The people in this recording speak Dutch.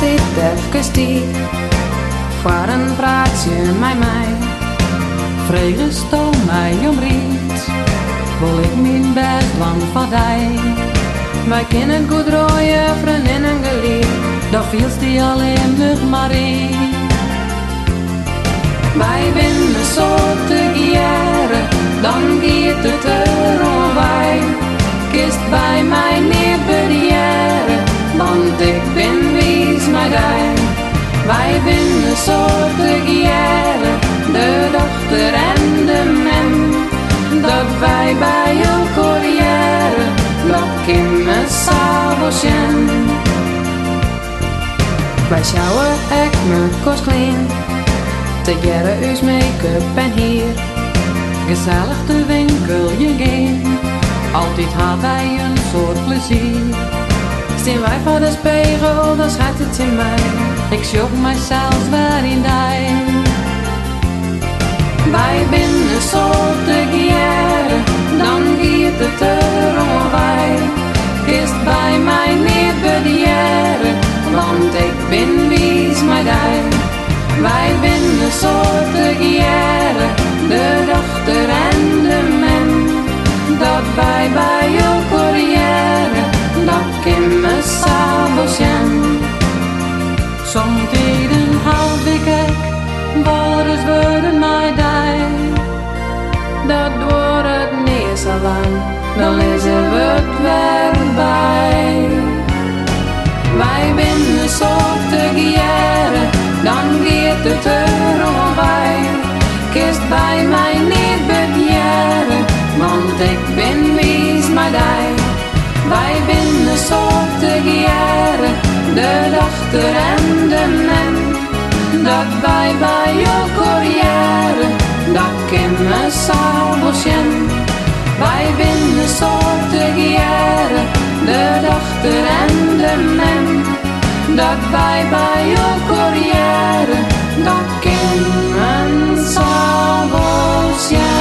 dit even tijd voor een praatje met mij. Vreugde stoom mij om riet, wil ik mijn best lang van dij. Wij kennen goed rooien, vriendinnen geliefd, doch viel die alleen nog maar in. Wij binnen zo te jaren, dan gaat het erom wij. Kist bij mij niet bedieren, want ik ben wies met hij. Wij binnen zo te jaren, de dochter en de man. Dat wij bij elkaar jaren, nog in mijn sabeltjen. Wij sjouwen echt me kost klein, te jaren uw make-up en hier. Gezellig de winkel je gaan, altijd had hij een soort plezier. Staan wij voor de spiegel, dan schat het in mij. Ik zoek mijzelf weer in die. Wij binnen zo te jaren, dan gaat het erom wij. Kist bij mij niet bedieren, want ik ben wies met hij. Wij binnen zo te jaren, de dochter en de man. Dat wij bij elkaar jaren, dat in mijn sabeltjen. Somtijden houd ik waar is worden mij die. Dat wordt het niet zo lang, dan is het weer bij. Wij binnen zo te jaren, dan gaat het erom wij. Kist bij mij niet bedieren, want ik ben wies met hij. Wij binnen zo te jaren, de dochter en de man. Dat wij bij elkaar jaren, dat in mijn sabeltjen. Wij binnen zo te jaren, de dochter en de man. Dat wij bij elkaar jaren, dat in mijn sabeltjen.